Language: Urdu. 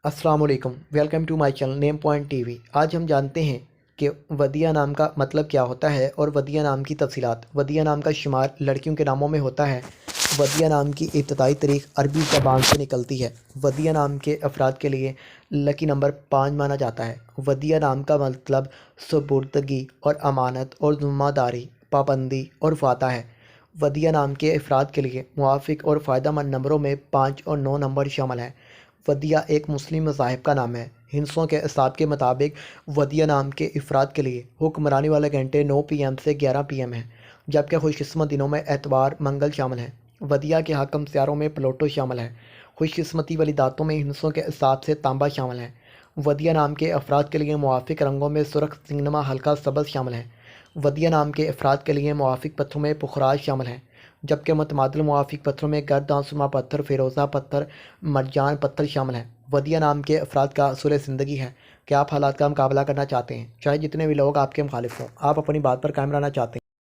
السلام علیکم، welcome to my channel name point TV وی۔ آج ہم جانتے ہیں کہ ودیہ نام کا مطلب کیا ہوتا ہے اور ودیہ نام کی تفصیلات۔ ودیہ نام کا شمار لڑکیوں کے ناموں میں ہوتا ہے۔ ودیہ نام کی ابتدائی تاریخ عربی زبان سے نکلتی ہے۔ ودیہ نام کے افراد کے لیے لکی نمبر 5 مانا جاتا ہے۔ ودیہ نام کا مطلب سپردگی اور امانت اور ذمہ داری، پابندی اور وعدہ ہے۔ ودیہ نام کے افراد کے لیے موافق اور فائدہ مند نمبروں میں 5 اور 9 نمبر شامل ہیں۔ ودیہ ایک مسلم مذاہب کا نام ہے۔ ہندسوں کے اعصاب کے مطابق ودیہ نام کے افراد کے لیے حکمرانی والے گھنٹے 9 PM سے 11 PM ہیں، جبکہ خوش قسمت دنوں میں اتوار، منگل شامل ہیں۔ ودیہ کے حاکم سیاروں میں پلوٹو شامل ہے۔ خوش قسمتی والی دھاتوں میں ہندسوں کے اعصاب سے تانبا شامل ہے۔ ودیہ نام کے افراد کے لیے موافق رنگوں میں سرخ، سنگنما، ہلکا سبز شامل ہیں۔ ودیہ نام کے افراد کے لیے موافق پتھروں میں پخراج شامل ہیں، جبکہ متبادل موافق پتھروں میں گرد آسما پتھر، فیروزہ پتھر، مرجان پتھر شامل ہیں۔ ودیہ نام کے افراد کا اصول زندگی ہے کہ آپ حالات کا مقابلہ کرنا چاہتے ہیں، چاہے جتنے بھی لوگ آپ کے مخالف ہوں۔ آپ اپنی بات پر قائم رہنا چاہتے ہیں۔